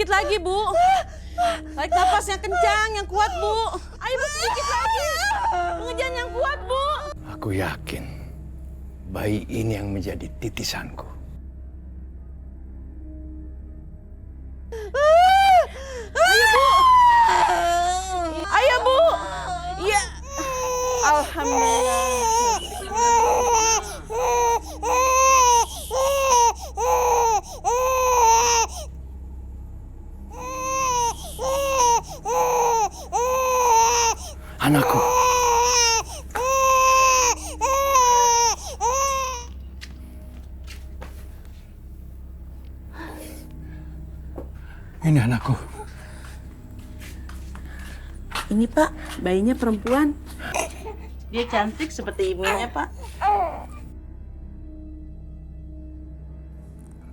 sedikit lagi, Bu. Tarik napas yang kencang, yang kuat, Bu. Ayo, Bu, sedikit lagi. Pengejalan yang kuat, Bu. Aku yakin bayi ini yang menjadi titisanku. Ayo, Bu. Ayo, Bu. Iya. Alhamdulillah. Anakku. Ini anakku. Ini, Pak, bayinya perempuan. Dia cantik seperti ibunya, Pak.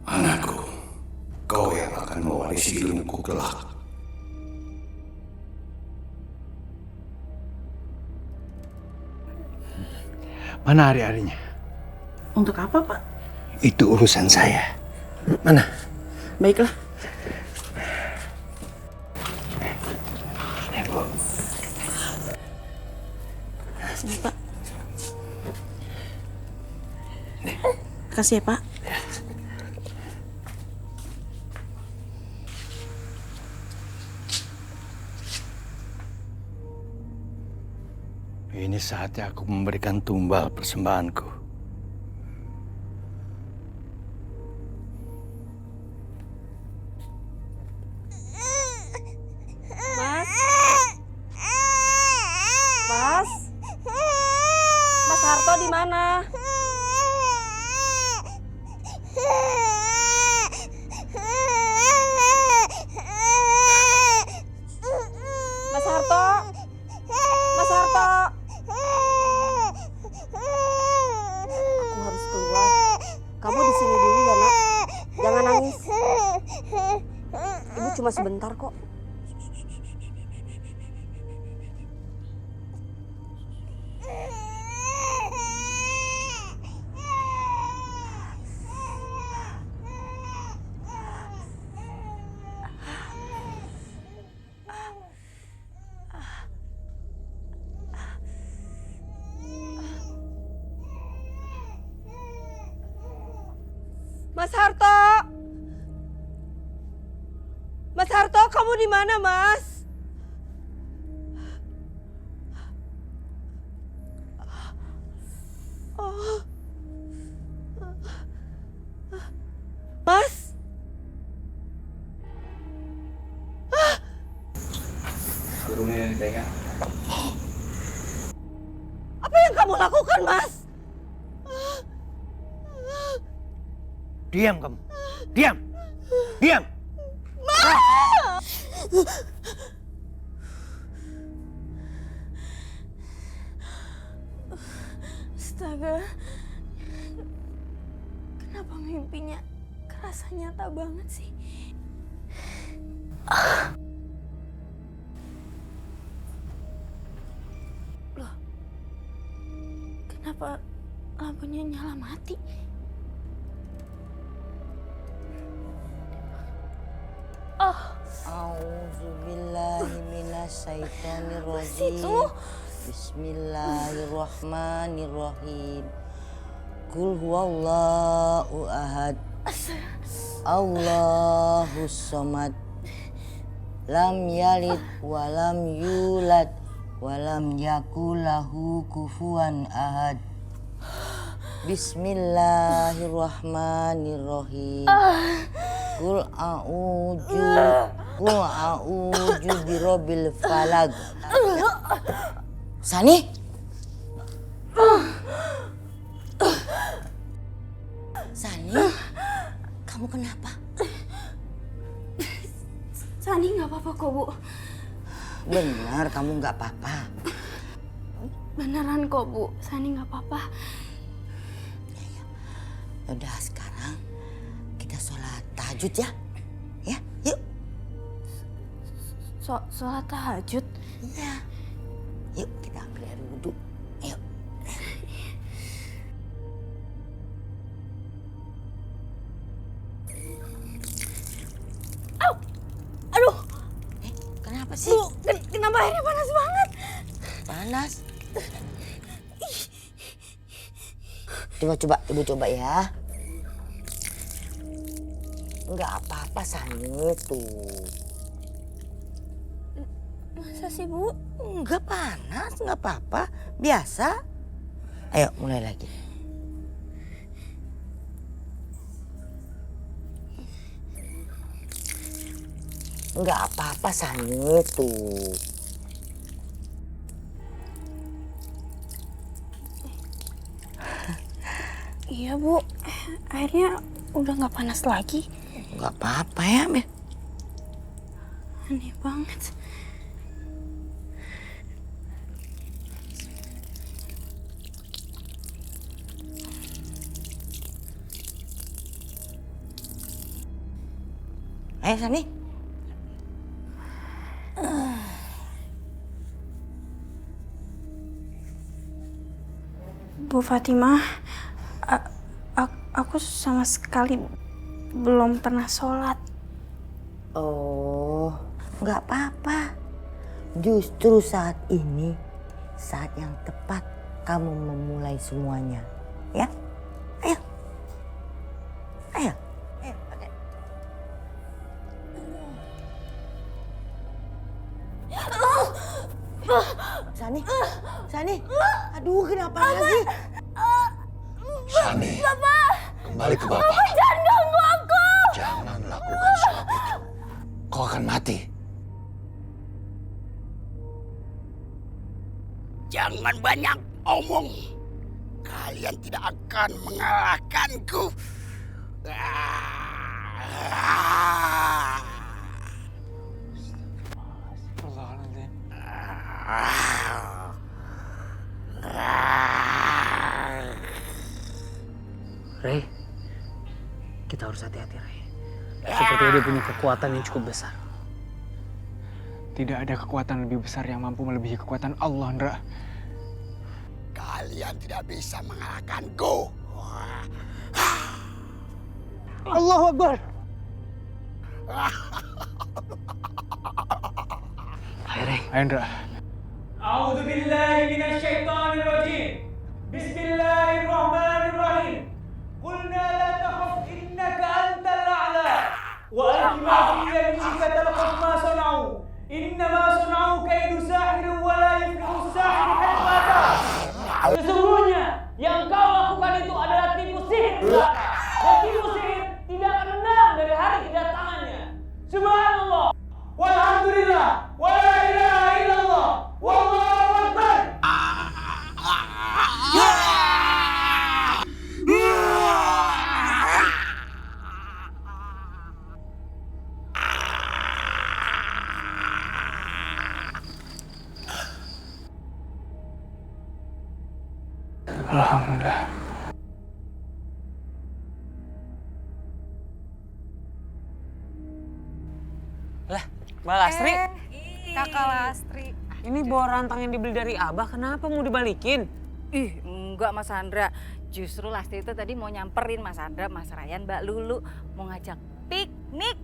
Anakku, kau yang akan mewarisi ilmuku kelak. Mana hari-harinya? Untuk apa, Pak? Itu urusan saya. Mana? Baiklah. Sini, Pak. Makasih ya, Pak. Ini saatnya aku memberikan tumbal persembahanku. Mas? Mas? Mas Harto di mana? Mas Harto? Mas Harto? Aku harus keluar. Kamu di sini dulu ya, Nak. Jangan nangis. Ibu cuma sebentar kok. Mas Harto! Mas Harto, kamu di mana, Mas? Oh. Mas? Apa yang kamu lakukan, Mas? Diam kamu. Diam. Diam. Astaga. Kenapa mimpinya kerasa nyata banget sih? Loh. Kenapa lampunya nyala mati? A'udzubillahiminasyaitonirrajim. Bismillahirrahmanirrahim. Qul huwallahu ahad. Allahus samad. Lam yalid wa lam yulad wa lam yakul lahu kufuwan ahad. Bismillahirrahmanirrahim. Qul a'udzu birabbil falaq. Sani? Sani? Kamu kenapa? Sani nggak apa-apa kok, Bu. Benar, kamu nggak apa-apa. Beneran kok, Bu. Sani nggak apa-apa. Udah, sekarang kita sholat tahajud ya. Ya, yuk. Sholat tahajud? Iya. Yuk, kita ambil air wudhu. Ayo. sih? Bu, kenapa airnya panas banget? Panas. Coba ibu coba ya. Enggak apa-apa Sani tuh. Masa sih, Bu? Enggak panas, enggak apa-apa. Biasa. Ayo mulai lagi. Enggak apa-apa Sani tuh. Iya, Bu. Airnya udah nggak panas lagi. Enggak apa-apa ya, Be. Aneh banget. Ayo Sani. Bu Fatimah, aku sama sekali belum pernah sholat. Oh, enggak apa-apa. Justru saat ini saat yang tepat kamu memulai semuanya. Ya? Ayo. Ayo. Ayo, pakai. Sani. Aduh, kenapa lagi? Sani, kembali ke Bapak. Jangan ganggu aku! Jangan lakukan sholat itu. Kau akan mati. Jangan banyak omong. Kalian tidak akan mengalahkanku. Rey, kita harus hati-hati, Rey. Sepertinya dia punya kekuatan yang cukup besar. Tidak ada kekuatan lebih besar yang mampu melebihi kekuatan Allah, Ndra. Kalian tidak bisa mengalahkanku. Allahu Akbar! Ayo, Rey. Ayo, Ndra. A'udzu billahi minasyaitonir rajim. Bismillahirrahmanirrahim. Qulna la takhaf innaka antal a'la. Wa alqi ma fi yaminika talqaf ma sana'u. Innama sana'u kaidu sahir wa la yuflihu sahir haitsu ata. Sesungguhnya yang kau lakukan itu adalah tipu sihir belaka. Dan tipu sihir tidak akan menang dari hari kedatangannya. Subhanallah. Walhamdulillah. Wa la ilaha illallah. Wallahu akbar. Alhamdulillah. Lah, Mbak Lastri. Kakak Lastri. Ini bawa rantang yang dibeli dari Abah, kenapa mau dibalikin? Ih, enggak Mas Andra. Justru Lastri itu tadi mau nyamperin Mas Andra, Mas Ryan, Mbak Lulu. Mau ngajak piknik.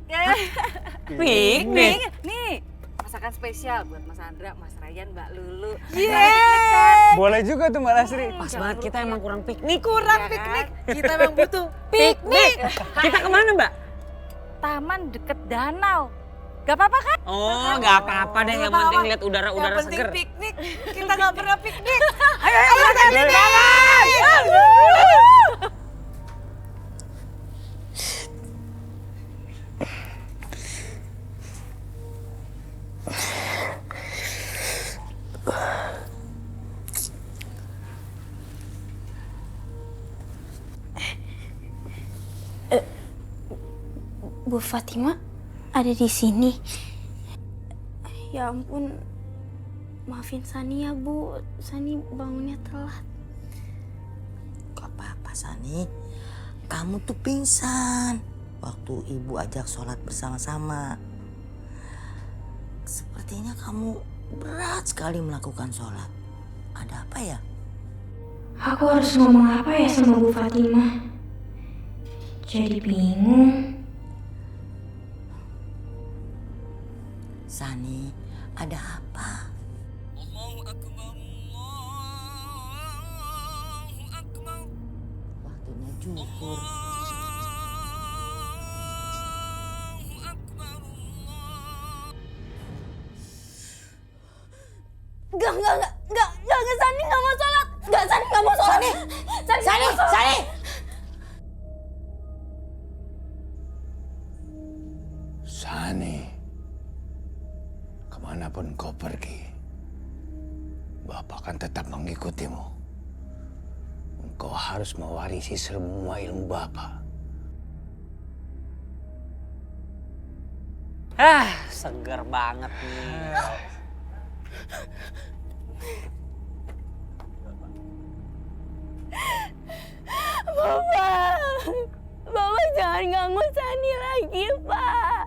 Piknik? Nih, masakan spesial buat Mas Andra, Mas Ryan, Mbak Lulu. Boleh juga tuh Mbak Lastri. Pas banget, kita emang kurang piknik. Kurang piknik. Kita emang butuh piknik. Kita kemana, Mbak? Taman deket danau. Gak apa-apa kan? Oh, nggak apa-apa deh. Yang penting lihat udara-udara seger. Piknik. Kita gak pernah piknik. Ayo, piknik! Bu Fatimah ada di sini. Ya ampun, maafin Sani ya Bu. Sani bangunnya telat. Gak apa-apa Sani. Kamu tuh pingsan waktu ibu ajak sholat bersama-sama. Sepertinya kamu berat sekali melakukan sholat. Ada apa ya? Aku harus ngomong apa ya sama Bu Fatimah? Jadi bingung. Sani, jujur. Enggak, Sani nggak mau sholat. Sani nggak mau sholat. Sani! Sani, kemanapun kau pergi, Bapak akan tetap mengikutimu. Engkau harus mewarisi semua ilmu Bapak. Segar banget nih. Bapak jangan ganggu Sani lagi, Pak.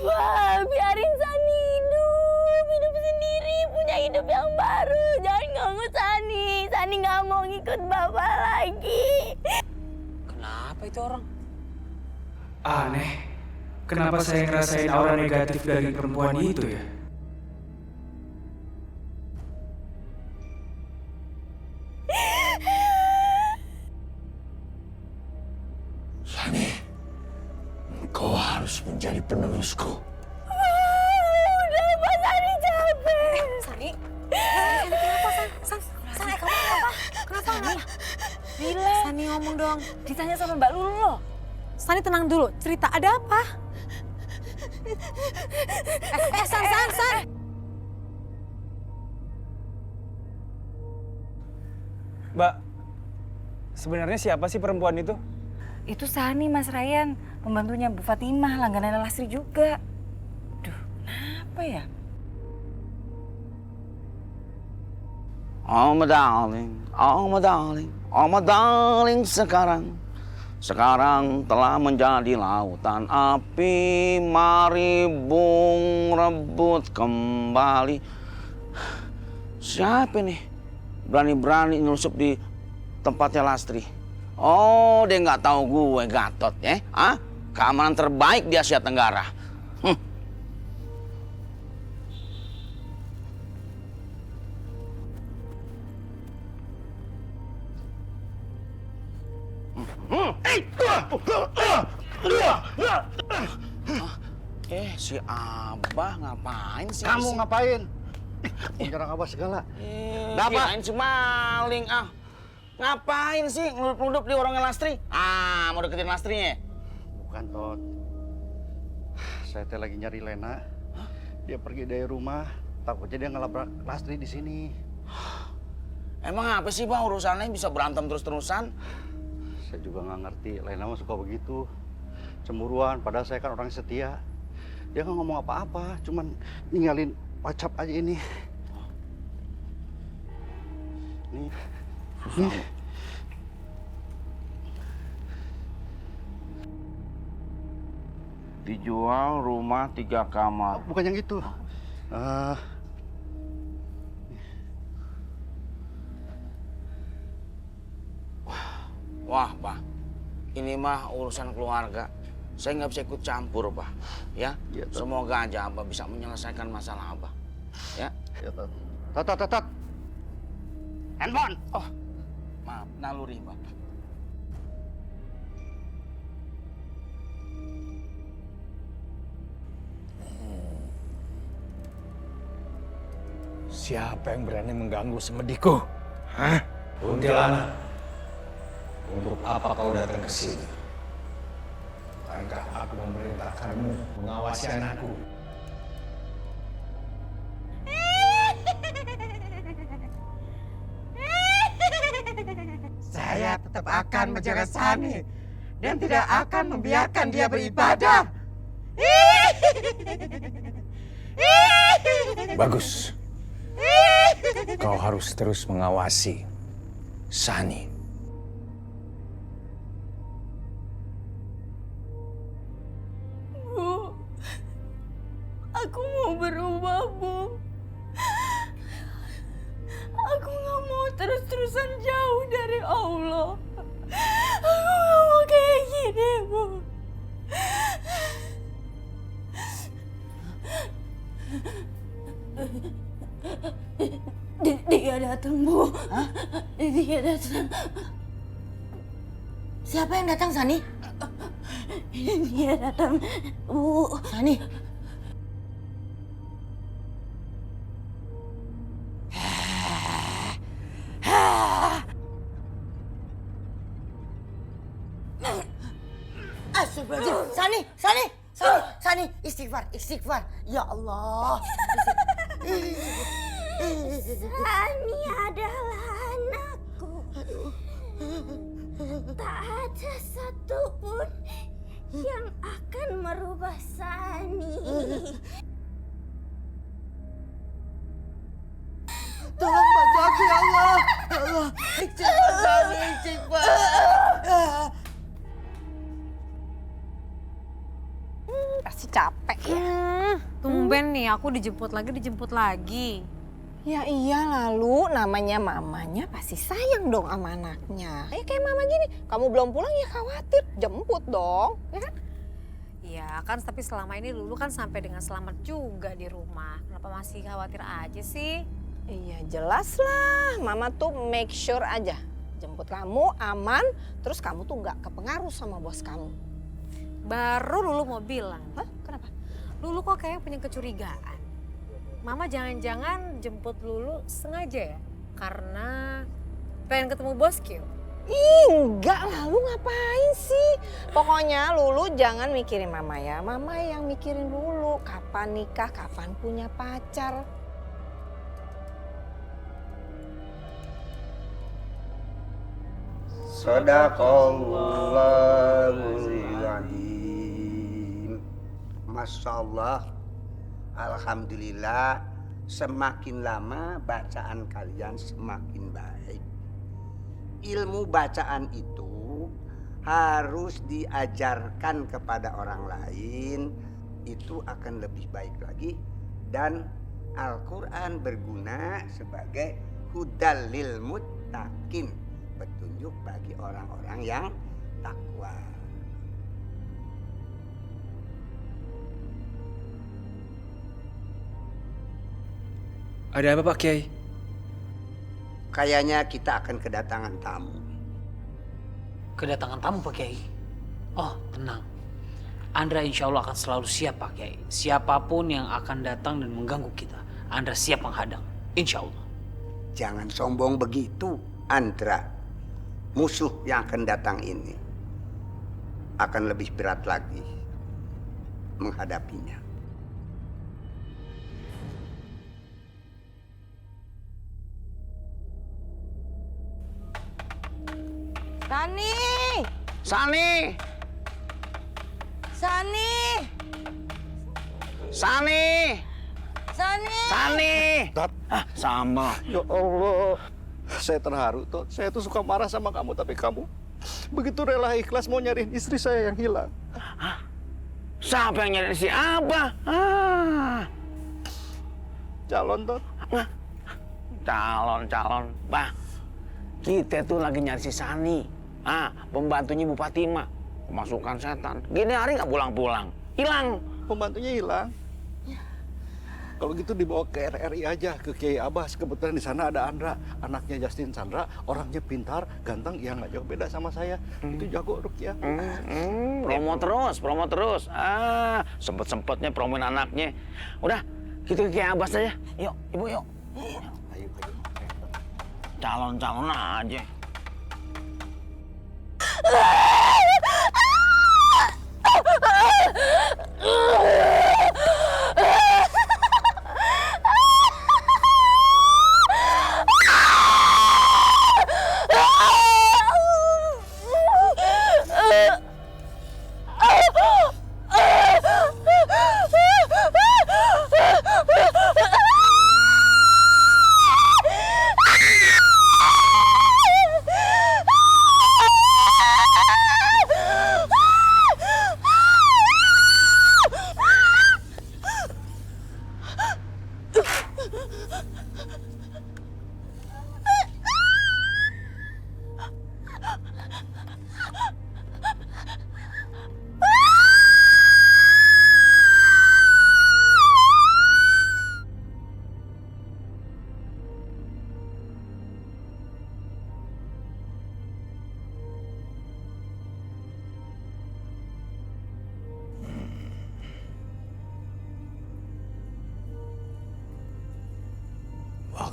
Pak, biarin Sani hidup sendiri, punya hidup yang baru. Jangan ganggu Sani. Sani nggak mau ngikut Bapak lagi. Kenapa itu orang? Aneh, kenapa saya ngerasain aura negatif dari perempuan itu ya? Sani, engkau harus menjadi penerusku. Udah, Pak, Sani capek. Sani kenapa, Sani kamu kenapa? Relax. Sani ngomong dong, ditanya sama Mbak Lulu loh. Sani tenang dulu, cerita ada apa? San. Mbak, sebenarnya siapa sih perempuan itu? Itu Sani, Mas Ryan, pembantunya Bu Fatimah, langganan Lastri juga. Duh, kenapa ya? Oh my darling, sekarang telah menjadi lautan api, mari bung rebut kembali. Siapa nih berani-berani nyusup di tempatnya Lastri? Oh, dia nggak tahu gue Gatot ya? Keamanan terbaik di Asia Tenggara. Si Abah ngapain sih? Kamu ngapain? Menyerang Abah segala. Kirain si maling Ngapain sih ngeludup di warungnya Lastri? Mau deketin Lastrinya? Bukan, Tot. Saya teh lagi nyari Lena. Dia pergi dari rumah, takutnya dia ngelabrak Lastri di sini. Emang apa sih, Bang, urusannya bisa berantem terus-terusan? Saya juga nggak ngerti, Lena mah suka begitu. Cemburuan, padahal saya kan orang setia. Dia nggak ngomong apa-apa, cuman ninggalin WhatsApp aja ini. Nih. Dijual rumah 3 kamar. Bukan yang itu. Wah, Pak. Ini mah urusan keluarga. Saya nggak bisa ikut campur, Pak. Ya, semoga aja Abah bisa menyelesaikan masalah Abah. Ya. Tot. Handphone. Oh, maaf, naluri, Pak. Siapa yang berani mengganggu semediku? Kuntilanak. Untuk apa kau datang ke sini? Bukankah aku memerintahkanmu mengawasi anakku? Saya tetap akan menjaga Sani dan tidak akan membiarkan dia beribadah. Bagus. Kau harus terus mengawasi Sani. Bu, aku mau berubah, Bu. Aku nggak mau terus-terusan jauh dari Allah. Aku nggak mau kayak gini, Bu. Dia datang, Bu. Dia datang. Siapa yang datang, Sani? Dia datang, Bu. Sani. Astagfirullahaladzim. Sani, istighfar. Ya Allah. Sani adalah anakku. Tak ada satupun yang akan merubah Sani. Tolong bantu aku ya Allah. Ya Allah. Istighfar Sani, istighfar. Pasti capek ya. Tumben nih aku dijemput lagi. Ya iya lalu namanya mamanya pasti sayang dong sama anaknya. Kayak mama gini, kamu belum pulang ya khawatir, jemput dong. Ya kan? Iya kan, tapi selama ini Lulu kan sampai dengan selamat juga di rumah. Kenapa masih khawatir aja sih? Iya jelas lah, mama tuh make sure aja. Jemput kamu aman, terus kamu tuh gak kepengaruh sama bos kamu. Baru Lulu mau bilang. Hah? Kenapa? Lulu kok kayak punya kecurigaan. Mama jangan-jangan jemput Lulu sengaja ya? Karena pengen ketemu bos Kyo. Enggak lah, lu ngapain sih? Pokoknya Lulu jangan mikirin mama ya. Mama yang mikirin Lulu. Kapan nikah, kapan punya pacar. Sadaqallahul Azim. Masya Allah, alhamdulillah, semakin lama bacaan kalian semakin baik. Ilmu bacaan itu harus diajarkan kepada orang lain, itu akan lebih baik lagi. Dan Al-Quran berguna sebagai hudal lil muttaqin, petunjuk bagi orang-orang yang takwa. Ada apa Pak Kiai? Kayaknya kita akan kedatangan tamu. Kedatangan tamu Pak Kiai? Oh tenang, Andra insya Allah akan selalu siap Pak Kiai. Siapapun yang akan datang dan mengganggu kita, Andra siap menghadang, insya Allah. Jangan sombong begitu, Andra. Musuh yang akan datang ini akan lebih berat lagi menghadapinya. Sani! Sama. Ya Allah, saya terharu Tot. Saya tuh suka marah sama kamu, tapi kamu begitu rela ikhlas mau nyariin istri saya yang hilang. Hah? Siapa yang nyariin si Abah? Calon Tot. Calon. Bah, kita tuh lagi nyari si Sani. Pembantunya Bu Fatimah. Kemasukan setan. Gini hari nggak pulang-pulang. Hilang. Pembantunya hilang. Kalau gitu dibawa ke RRI aja, ke Kiai Abbas. Kebetulan di sana ada Andra, anaknya Justin Chandra, orangnya pintar, ganteng, ya nggak jauh beda sama saya. Itu jago rukyah. Promo terus. Sempet-sempetnya promoin anaknya. Udah, kita ke Kiai Abbas aja. Yuk, Ibu yuk. Ayo. Calon-calon aja.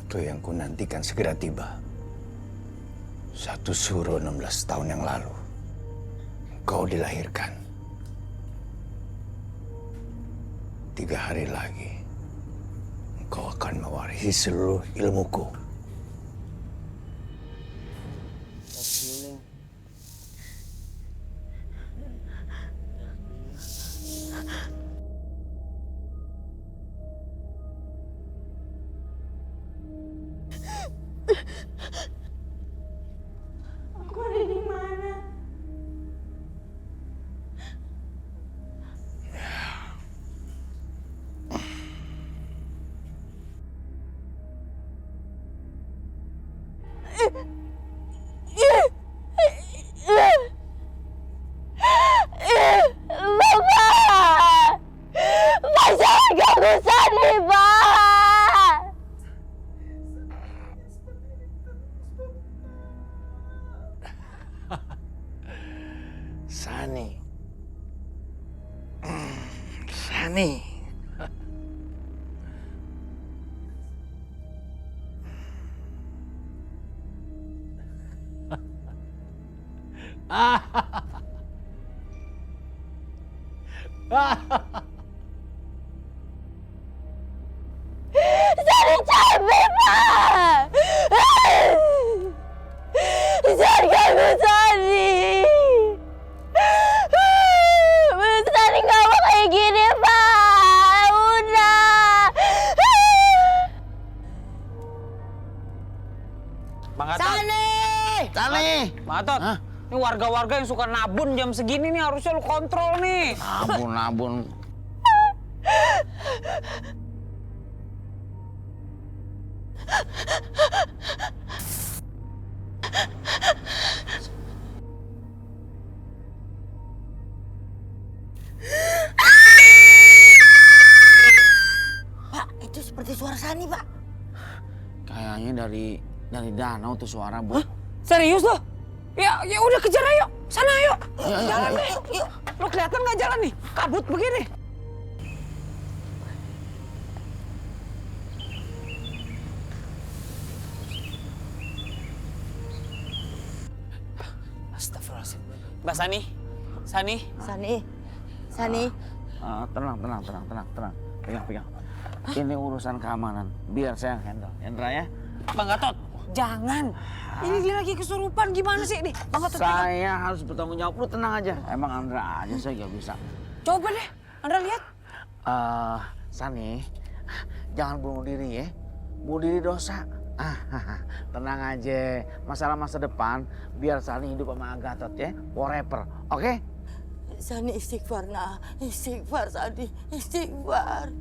Waktu yang kunantikan segera tiba. 1 Suro 16 tahun yang lalu, engkau dilahirkan. 3 hari lagi, engkau akan mewarisi seluruh ilmuku. Aku ada di mana? Bapak! Pak, jangan ganggu Sani, Pak! Sani. Sani. Sani capek, Pak! Jangan ganggu Sani! Sani nggak mau kayak gini, Pak! Udah! Bang Gatot. Sani! Bang Gatot. Ini warga-warga yang suka nabun jam segini nih, harusnya lu kontrol nih. Nabun. Pak, itu seperti suara Sani, Pak. Kayaknya dari danau tuh suara, Bu. Serius lo? Ya udah kejar ayo. Sana ayo. Jalan deh. Yuk. Lo kelihatan nggak jalan nih? Kabut begini. Astagfirullahaladzim. Mbak Sani. Tenang. Pegang. Ini urusan keamanan. Biar saya yang handle. Hendra ya. Bang Gatot, jangan. Ini dia lagi kesurupan, gimana sih nih? Bang Gatot, Saya harus bertanggung jawab. Lu tenang aja. Emang Andra aja saya gak bisa. coba deh, Andra lihat. Sani, jangan bunuh diri ya. Bunuh diri dosa. Tenang aja. Masalah masa depan, biar Sani hidup sama Gatot ya. Forever, oke? Sani istighfar, nah. Istighfar, Sani. Istighfar.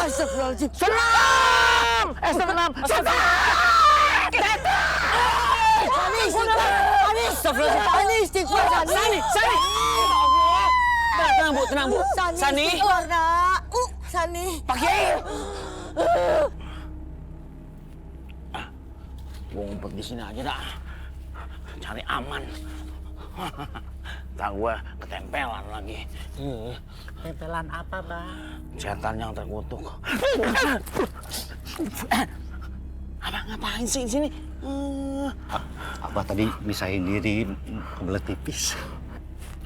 Astagfirullahaladzim. Senam! Senam! Sani istighfar. Sani istighfar. Sani! Tenang Bu. Sani istighfar, nak. Sani. Pak Kiai. Gue ngumpet di sini aja dah. Cari aman. Ntar gue ketempelan lagi. Tempelan apa, Bang? Setan yang terkutuk. Abang ngapain sih di sini? Abah tadi misahin diri kebelet tipis.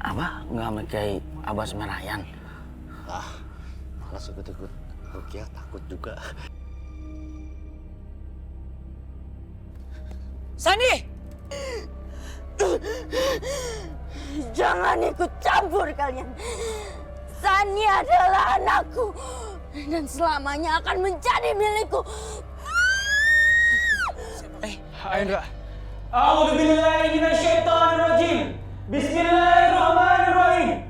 Abah nggak mekai Abah Semerayan. Malas ikut-ikut Rukiah, takut juga. Sani! Jangan ikut campur kalian. Sani adalah anakku dan selamanya akan menjadi milikku. Indra. A'udzu billahi minasyaitonir rajim. Bismillahirrahmanirrahim.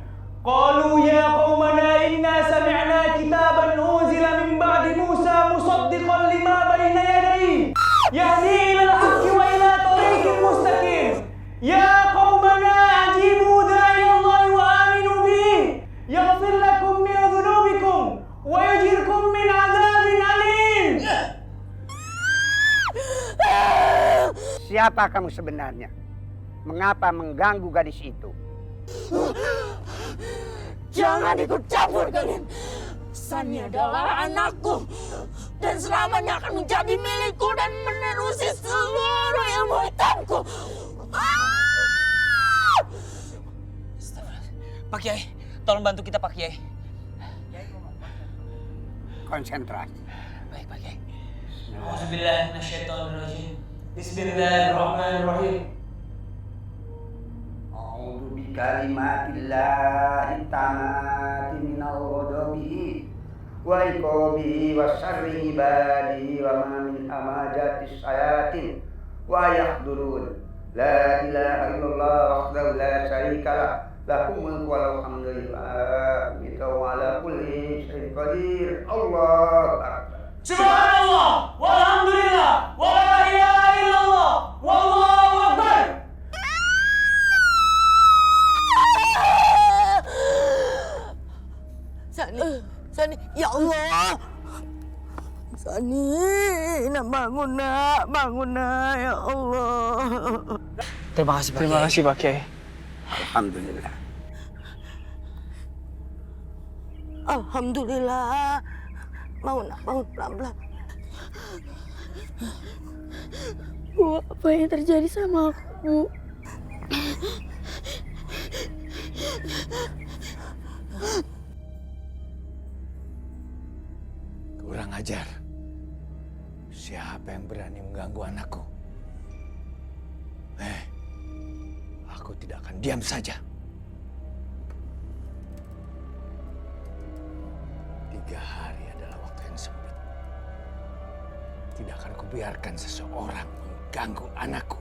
Qalu ya qaumana inna sami'na kitaban unzila min ba'di Musa musaddiqan lima bayna yadayhi yahdi ilal haqqi wa ila tariqin mustaqim. Ya qaumana ajibu da'iyallahi wa aminu bihi yaghfir lakum min dhunubikum wa yujirkum min 'adzabin alim. Siapa kamu sebenarnya? Mengapa mengganggu gadis itu? Jangan ikut campur kalian. Sani adalah anakku. dan selamanya akan menjadi milikku dan menerusi seluruh ilmu hitamku. Pak Kiai, tolong bantu kita Pak Kiai. Konsentrasi. Baik Pak Kiai. Auzubillahi minasyaitonirrajim. Bismillahirrahmanirrahim. A'udzu bikalimatillahi tammati minal ghadabi wa iqabi wa syarri ibadi wa ma min hamajatis syayatin wa yahdurun. La ilaha illallah wahdahu la syarika lah. Lahul mulku wa lahul hamdu wa ala kulli syai'in qadir. Allahu akbar. Subhanallah, walhamdulillah, wa la ilaha illallah, wallahu akbar. Sani, ya Allah. Sani, nak bangun nak, ya Allah. Terima kasih Pak Kiai. Terima kasih Pak Kiai. Alhamdulillah. Alhamdulillah. Bangun pelan-pelan. Bu, apa yang terjadi sama aku, Bu? Kurang ajar. Siapa yang berani mengganggu anakku? Aku tidak akan diam saja. 3 hari adalah waktu yang sempit. Tidak akan kubiarkan seseorang mengganggu anakku.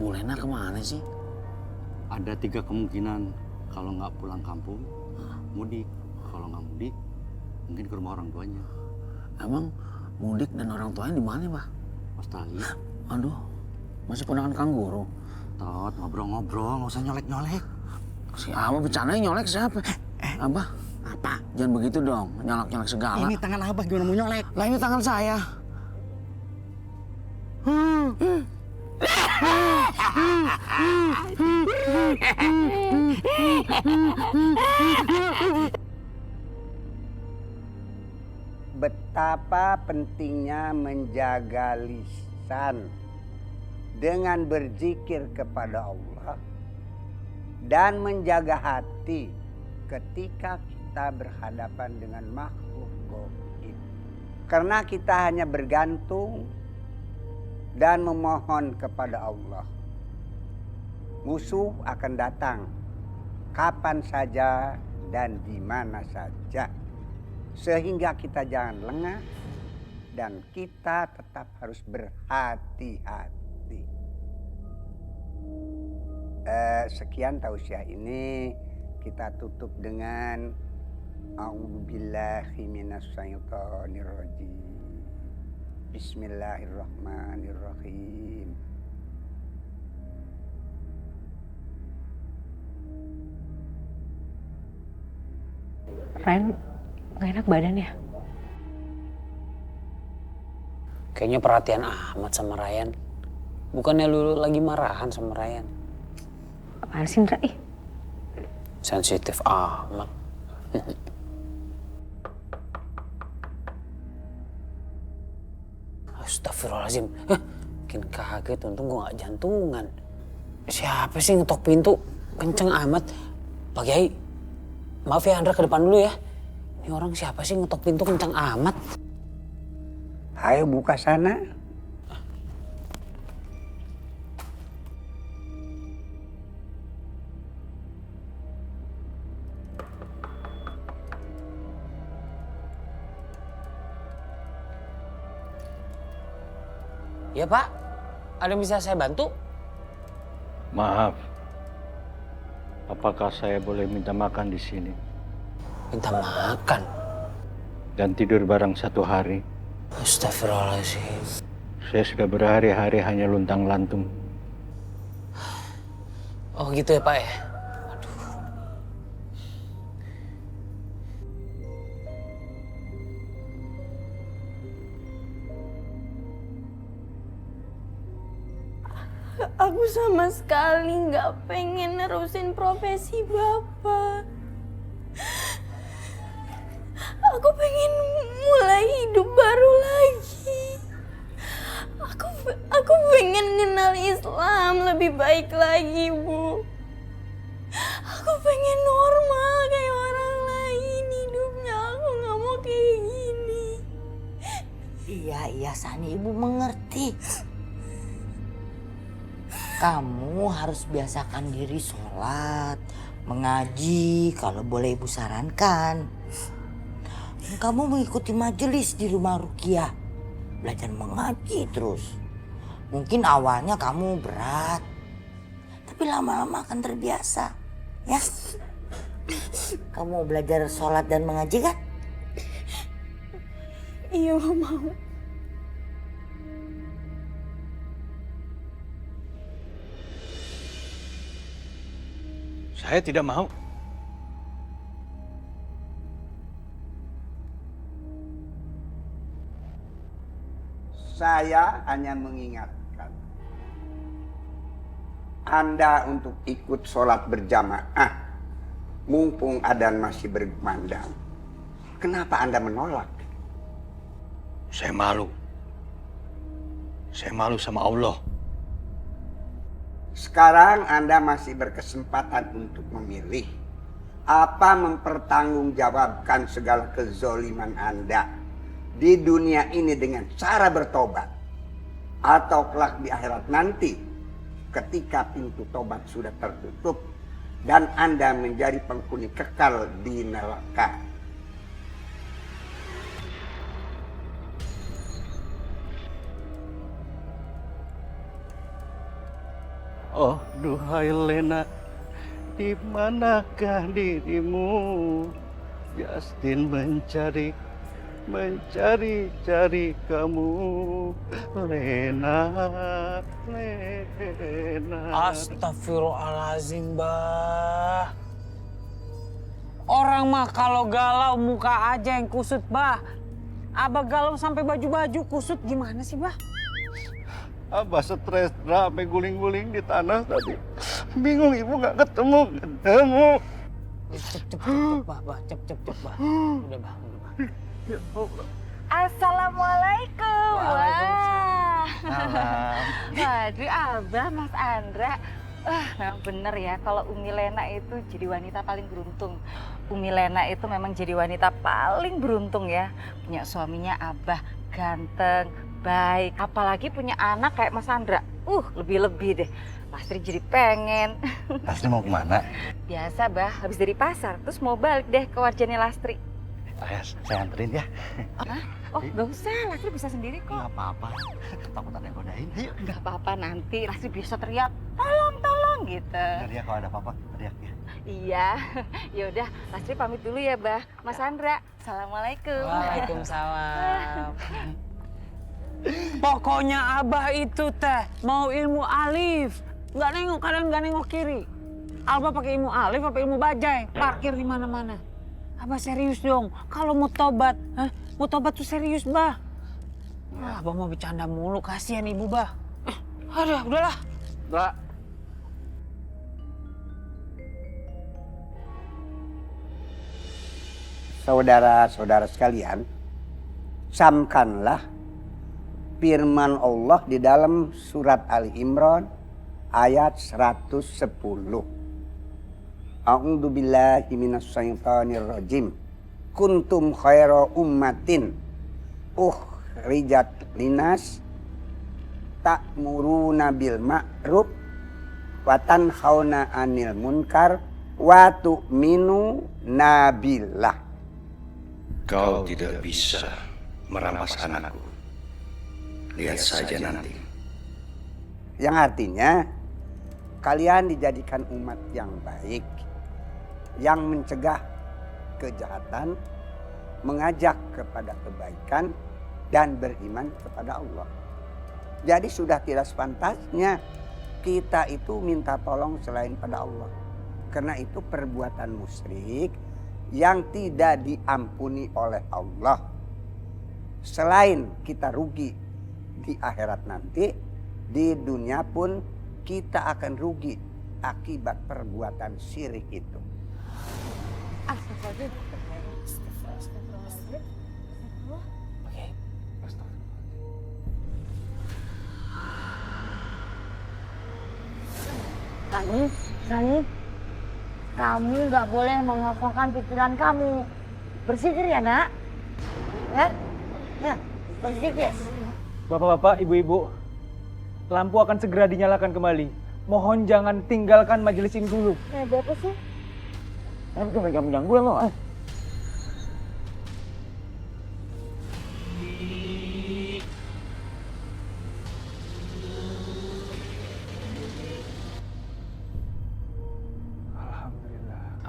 Bu Lena kemana sih? Ada 3 kemungkinan. Kalau nggak pulang kampung, mudik. Kalau nggak mudik, mungkin ke rumah orang tuanya. Emang mudik dan orang tuanya di mana, Pak? Australia. Aduh, masih ponakan Kang Guru. Tot, ngobrol-ngobrol, nggak usah nyolek-nyolek. Si Abah bercandanya nyolek siapa? Abah, apa? Jangan begitu dong, nyolek-nyolek segala. Ini tangan Abah gimana mau nyolek? Lah ini tangan saya. Betapa pentingnya menjaga lisan dengan berzikir kepada Allah dan menjaga hati ketika kita berhadapan dengan makhluk gaib. Karena kita hanya bergantung dan memohon kepada Allah. Musuh akan datang kapan saja dan di mana saja. Sehingga kita jangan lengah dan kita tetap harus berhati-hati. Sekian tausiah ini kita tutup dengan A'udzubillahi minasyaitonirrajim. Bismillahirrahmanirrahim. Ren, gak enak badan ya? Kayaknya perhatian amat sama Ryan. Bukannya lu lagi marahan sama Ryan? Apaan sih, Indra? Ih. Sensitif amat. Astagfirullahaladzim. Makin kaget, untung gue gak jantungan. Siapa sih ngetok pintu? Kenceng amat. Pak Kiai, maaf ya Andra ke depan dulu ya. Ini orang siapa sih ngetok pintu kenceng amat? Ayo buka sana. Ya Pak, ada yang bisa saya bantu? Maaf. Apakah saya boleh minta makan di sini? Minta makan? Dan tidur bareng 1 hari? Astagfirullahaladzim. Saya sudah berhari-hari hanya luntang-lantung. Oh gitu ya Pak ya? Aku sama sekali nggak pengen nerusin profesi Bapak. lebih baik lagi, Bu. Aku pengen normal kayak orang lain hidupnya. Aku nggak mau kayak gini. Iya Sani, Ibu mengerti. Kamu harus biasakan diri sholat, mengaji kalau boleh Ibu sarankan. Kamu mengikuti majelis di rumah Rukiah, belajar mengaji terus. Mungkin awalnya kamu berat, tapi lama-lama akan terbiasa, ya. Kamu belajar sholat dan mengaji kan? Iya, mau. Saya tidak mau. Saya hanya mengingatkan Anda untuk ikut sholat berjamaah. Mumpung adzan masih berkumandang. Kenapa Anda menolak? Saya malu. Saya malu sama Allah. Sekarang Anda masih berkesempatan untuk memilih. Apa mempertanggungjawabkan segala kezoliman Anda di dunia ini dengan cara bertobat, atau kelak di akhirat nanti ketika pintu tobat sudah tertutup dan Anda menjadi penghuni kekal di neraka. Oh, duhai Lena, di manakah dirimu? Justin mencari kamu, Lena. Astagfirullahaladzim, Bah. Orang mah kalau galau muka aja yang kusut, Bah. Abah galau sampai baju-baju kusut gimana sih, Bah? Abah stres, sampai guling-guling di tanah tadi. Bingung ibu nggak ketemu. Cep, Bah. Cep, Bah. Udah, Bah. Ya Allah. Assalamualaikum. Wah. Waduh, Abah, Mas Andra. Memang bener ya, kalau Umi Lena itu jadi wanita paling beruntung. Umi Lena itu memang jadi wanita paling beruntung ya. Punya suaminya Abah, ganteng, baik. Apalagi punya anak kayak Mas Andra. Lebih-lebih deh. Lastri jadi pengen. Lastri mau kemana? Biasa, Bah. Habis dari pasar, terus mau balik deh ke warjanya Lastri. Saya anterin ya. Hah? Oh, gak usah. Lastri bisa sendiri kok. Nggak apa-apa. Takut ada yang godain. Ayo. Gak apa-apa, nanti Lastri bisa teriak, tolong gitu. Teriak kalau ada apa-apa, teriak ya. Iya. Yaudah, Lastri pamit dulu ya, Bah. Mas Andra, Assalamualaikum. Waalaikumsalam. Pokoknya Abah itu teh mau ilmu alif, nggak nengok kanan nggak nengok kiri. Abah pakai ilmu alif apa ilmu bajai, parkir di mana-mana. Abah serius dong, kalau mau tobat, mau tobat tuh serius, Bah. Abah mau bercanda mulu, kasihan ibu, Bah. Aduh, udahlah. Mbak. Saudara-saudara sekalian, camkanlah firman Allah di dalam surat Ali Imran ayat 110. A'udzu billahi minasyaitonir rajim. Kuntum khaira ummatin ukhrijat linas ta'muruna bil ma'ruf wa tanhauna 'anil munkar wa tu'minuna billah. Kau tidak bisa merampas anakku. Lihat saja nanti. Yang artinya kalian dijadikan umat yang baik, yang mencegah kejahatan, mengajak kepada kebaikan, dan beriman kepada Allah. Jadi sudah tidak sepantasnya kita itu minta tolong selain pada Allah. Karena itu perbuatan musyrik yang tidak diampuni oleh Allah. Selain kita rugi di akhirat nanti, di dunia pun kita akan rugi akibat perbuatan syirik itu. Sani, kamu nggak boleh mengosongkan pikiran kamu. Berpikir ya, nak. Ya, berpikir. Bapak-bapak, ibu-ibu, lampu akan segera dinyalakan kembali. Mohon jangan tinggalkan majelis ini dulu. Ada apa sih? Itu mereka mengganggu lo.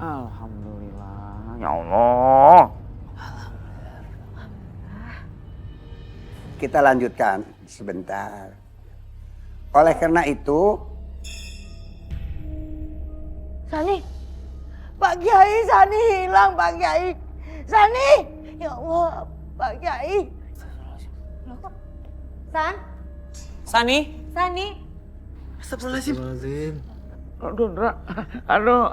Alhamdulillah, ya Allah. Kita lanjutkan sebentar. Oleh karena itu, Sani, Pak Kiai, Sani hilang, Pak Kiai. Sani, ya Allah, Pak Kiai. San? Sani? Sani? Astagfirullahaladzim. Aduh, Ndra. Aduh.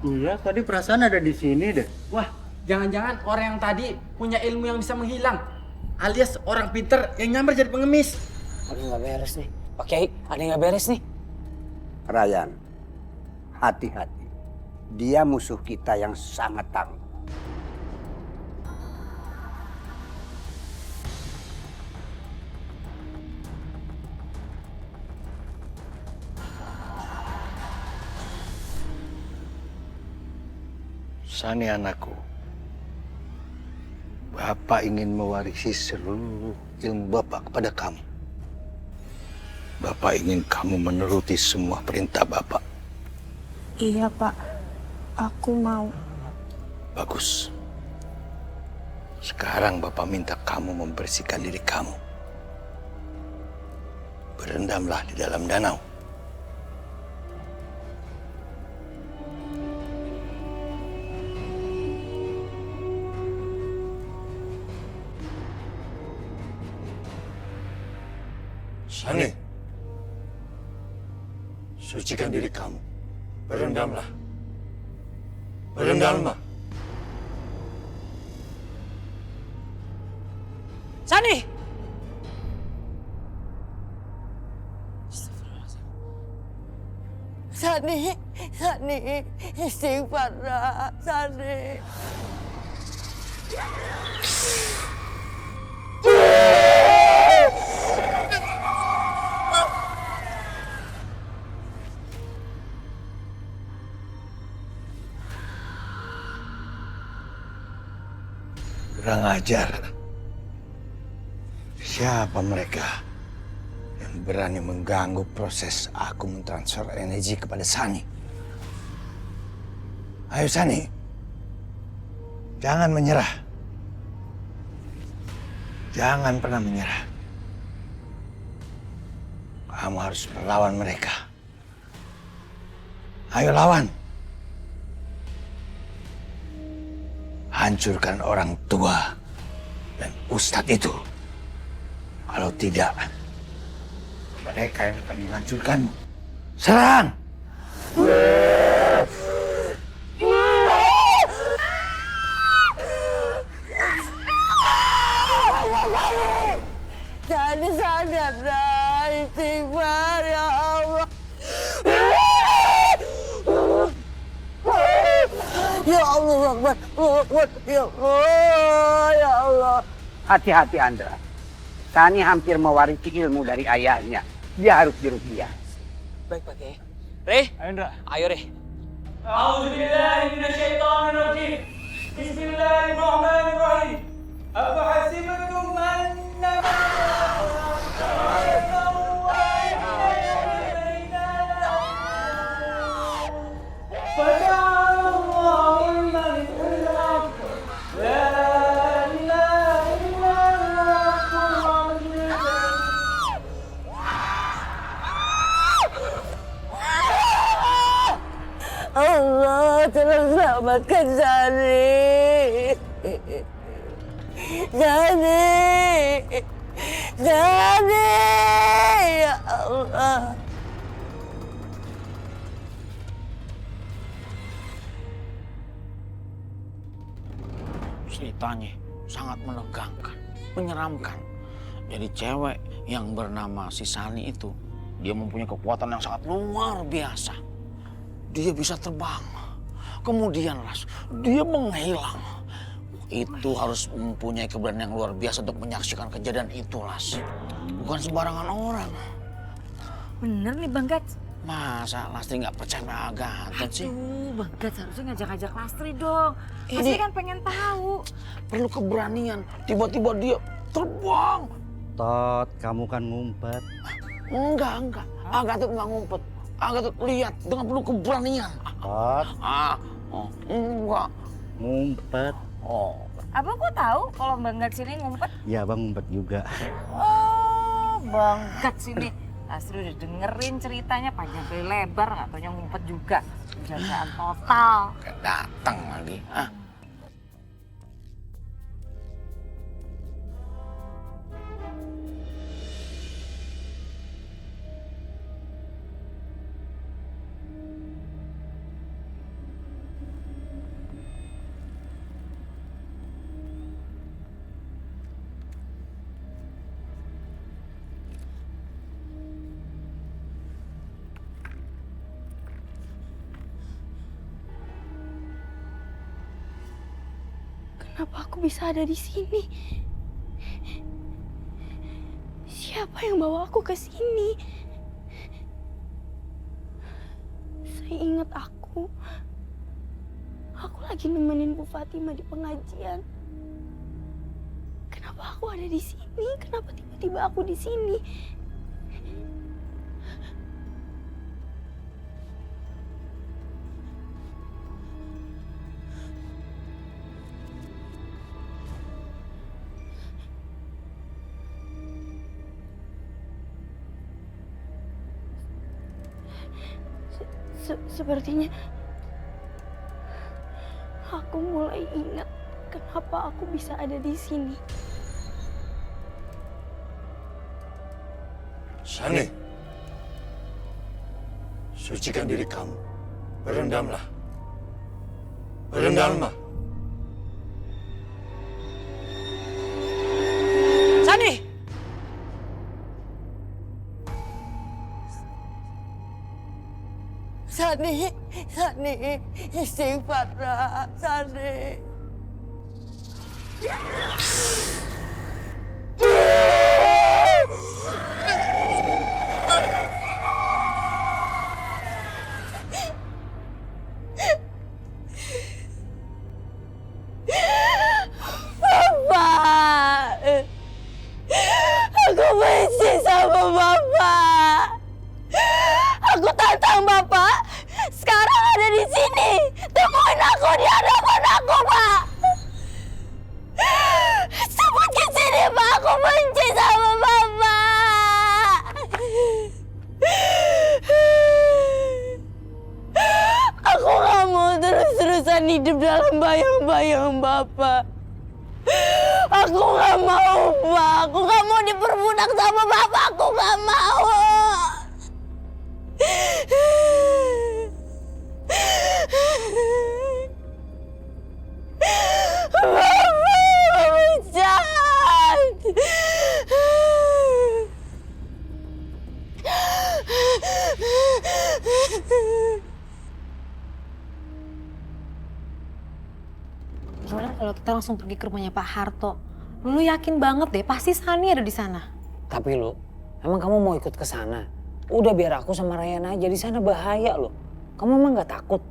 Iya, tadi perasaan ada di sini deh. Wah, jangan-jangan orang yang tadi punya ilmu yang bisa menghilang. Alias orang pinter yang nyamar jadi pengemis. Ada yang nggak beres nih. Pak Kiai, ada yang nggak beres nih. Ryan, hati-hati. Dia musuh kita yang sangat tangguh. Sani anakku, Bapak ingin mewarisi seluruh ilmu Bapak kepada kamu. Bapak ingin kamu menuruti semua perintah Bapak. Iya, Pak. Aku mau. Bagus. Sekarang Bapak minta kamu membersihkan diri kamu. Berendamlah di dalam danau. Sani, sucikan diri kamu. Berendamlah. Berendamlah. Sani! Sani, istighfar, Sani. Kurang ajar. Siapa mereka yang berani mengganggu proses aku mentransfer energi kepada Sani? Ayo Sani, jangan menyerah. Jangan pernah menyerah. Kamu harus melawan mereka. Ayo lawan. Hancurkan orang tua dan ustadz itu. Kalau tidak, mereka yang akan menghancurkanmu. Serang! Sani sadar, istighfar, ya Allah. Ya Allah, Akbar, ya Allah, ya Allah. Hati-hati Andra. Sani hampir mewarisi ilmu dari ayahnya. Dia harus diruqyah. Baik, Pak Kiai. Reh, Ayo, Ndra. ayo Reh. A'udzubillahi minasyaitonirrajim. Bismillahirrahmanirrahim. Afahasibatum annama Allah, tolong selamatkan Sani. Sani, ya Allah. Ceritanya sangat menegangkan, menyeramkan. Jadi cewek yang bernama si Sani itu Dia mempunyai kekuatan yang sangat luar biasa. Dia bisa terbang. Kemudian Las, dia menghilang. Itu harus mempunyai keberanian yang luar biasa untuk menyaksikan kejadian itu, Las. Bukan sembarangan orang. Bener nih Bang Gats. Masa Lastri nggak percaya sama Gatot sih? Bang Gats harusnya ngajak-ngajak Lastri dong. Lastri kan pengen tahu. Perlu keberanian. Tiba-tiba dia terbang. Tot, kamu kan ngumpet. Enggak. Gatot nggak ngumpet. Gatot lihat dengan penuh keberanian. Tot. Enggak. Ngumpet. Abang kok tahu kalau Bang Gats ini ngumpet? Ya, Bang ngumpet juga. Oh, Bang Gats ini. Lastri udah dengerin ceritanya panjang kali lebar, nggak taunya ngumpet juga. Penjagaan total. Datang lagi. Kenapa aku bisa ada di sini? Siapa yang bawa aku ke sini? Saya ingat aku lagi nemenin Bu Fatima di pengajian. Kenapa aku ada di sini? Kenapa tiba-tiba aku di sini? Sepertinya aku mulai ingat kenapa aku bisa ada di sini. Sani, sucikan diri kamu. Berendamlah. Berendamlah. Sani! Sani, istighfar, Sani. Bapak! Aku benci sama Bapak! Aku tantang Bapak! Sekarang ada di sini! Temuin aku di hadapan aku, Pak! Cepat ke sini, Pak! Aku benci sama Bapak! Aku gak mau terus-terusan hidup dalam bayang-bayang Bapak. Aku gak mau, Pak. Aku gak mau diperbudak sama Bapak. Aku gak mau. Bapak jahat. Gimana kalau kita langsung pergi ke rumahnya Pak Harto? Lu yakin banget deh, pasti Sani ada di sana. Tapi lu, emang kamu mau ikut ke sana? Udah biar aku sama Rayana aja, di sana bahaya loh. Kamu emang nggak takut?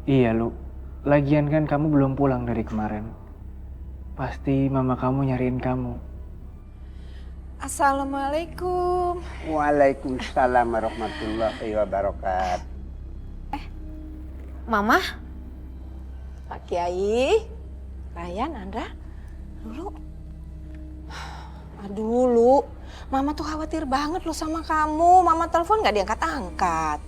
Iya Lu, lagian kan kamu belum pulang dari kemarin. Pasti mama kamu nyariin kamu. Assalamualaikum. Waalaikumsalam warahmatullahi wabarakatuh. Mama? Pak Kiai, Ryan, Andra, Lulu. Aduh, Lu. Mama tuh khawatir banget loh sama kamu. Mama telepon gak diangkat-angkat.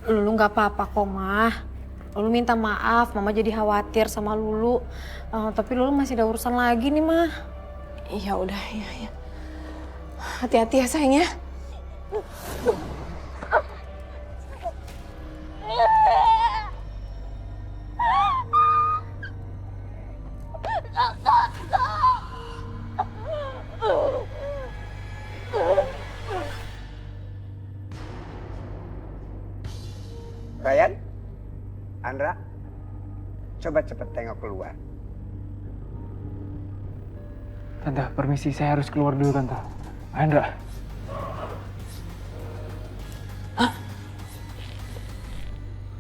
Lulu nggak apa-apa kok, Mah. Lulu minta maaf, Mama jadi khawatir sama Lulu. Tapi Lulu masih ada urusan lagi nih, Mah. Iya udah, iya. Hati-hati ya sayang ya. Ryan, Andra, coba cepet tengok keluar. Tante, permisi, saya harus keluar dulu, Tante. Andra.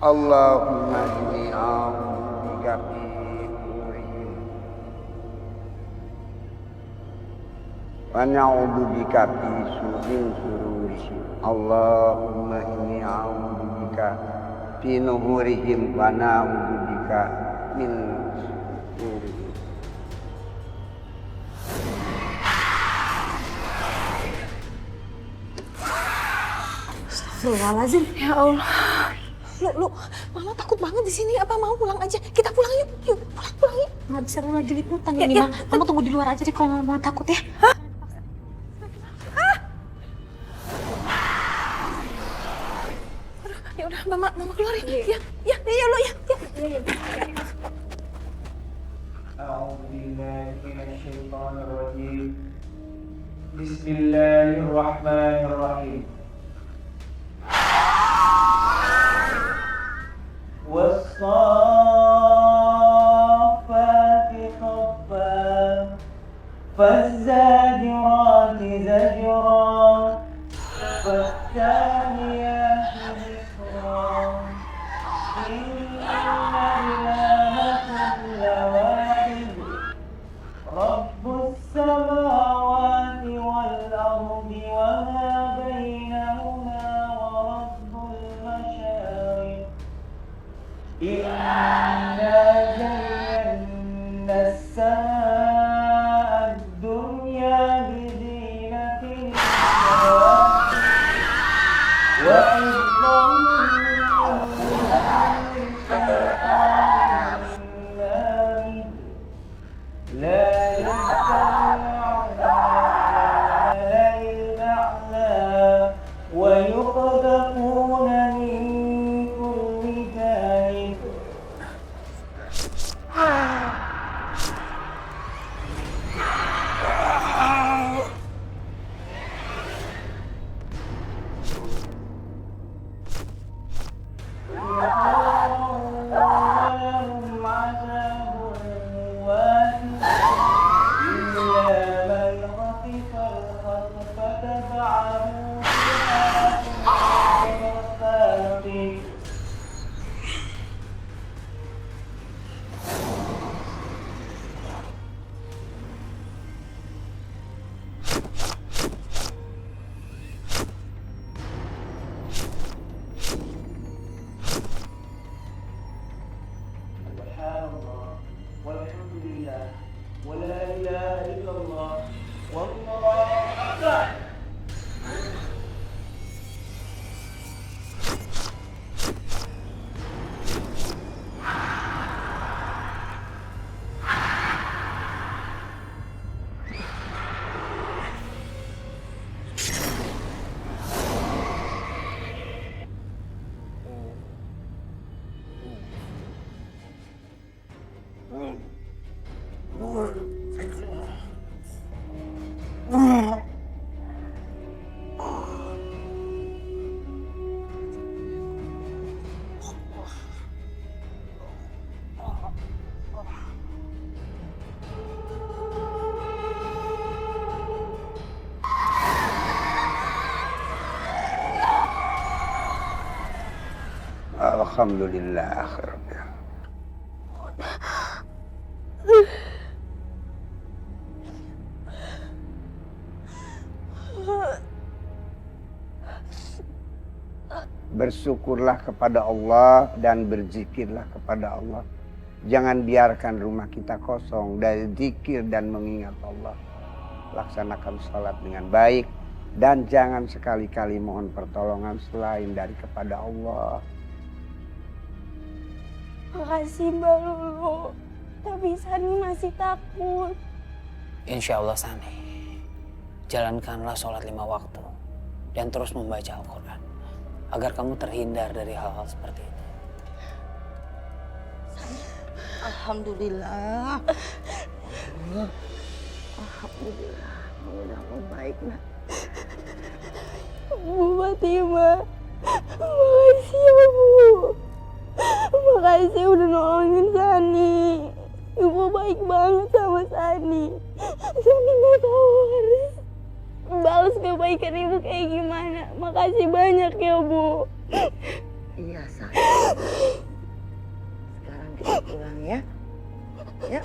Allahumma inni a'udzubika min syururihim wa na'udzubika min syururihim. Allahumma inni a'udzubika fi nuhurihim wa na'udzubika min syururihim. Astagfirullahaladzim. Ya Allah. Lu, Mama takut banget di sini. Apa mau pulang aja? Kita pulang yuk. Yuk, pulang yuk. Nggak bisa lu lagi liputan ini, Mama. Kamu tunggu di luar aja deh kalau Mama takut ya. Ya udah, Mama keluar ya. Ya lu ya. Bismillahirrahmanirrahim. والصافات صفا فالزاجرات زجرا فالتاليات ذكرا إن إلهكم لواحد رب السماوات والأرض وما بينهما ورب المشارق إنا زينا السماء الدنيا بزينة وحفظا لا يستمعون الأعلى ويقذفون من كل جانب. ولهم عذاب واثق إلا من خطف الخطفة فعلوا بالغرفات. سبحان الله والحمد لله ولا إله إلا الله والله أكبر. Alhamdulillah. Bersyukurlah kepada Allah dan berzikirlah kepada Allah. Jangan biarkan rumah kita kosong dari zikir dan mengingat Allah. Laksanakan sholat dengan baik dan jangan sekali-kali mohon pertolongan selain dari kepada Allah. Makasih Mbak Lulu, tapi Sani masih takut. Insya Allah Sani, jalankanlah sholat 5 waktu dan terus membaca Al-Quran agar kamu terhindar dari hal-hal seperti itu. Alhamdulillah. Alhamdulillah, udah membaik nak. Bu Fatimah, makasih Makasih ya Bu. Makasih udah nolongin Sani. Ibu baik banget sama Sani. Sani nggak tahu harus balas kebaikan Ibu kayak gimana. Makasih banyak ya Bu. Iya, Sa. Sekarang kita pulang ya. Ya.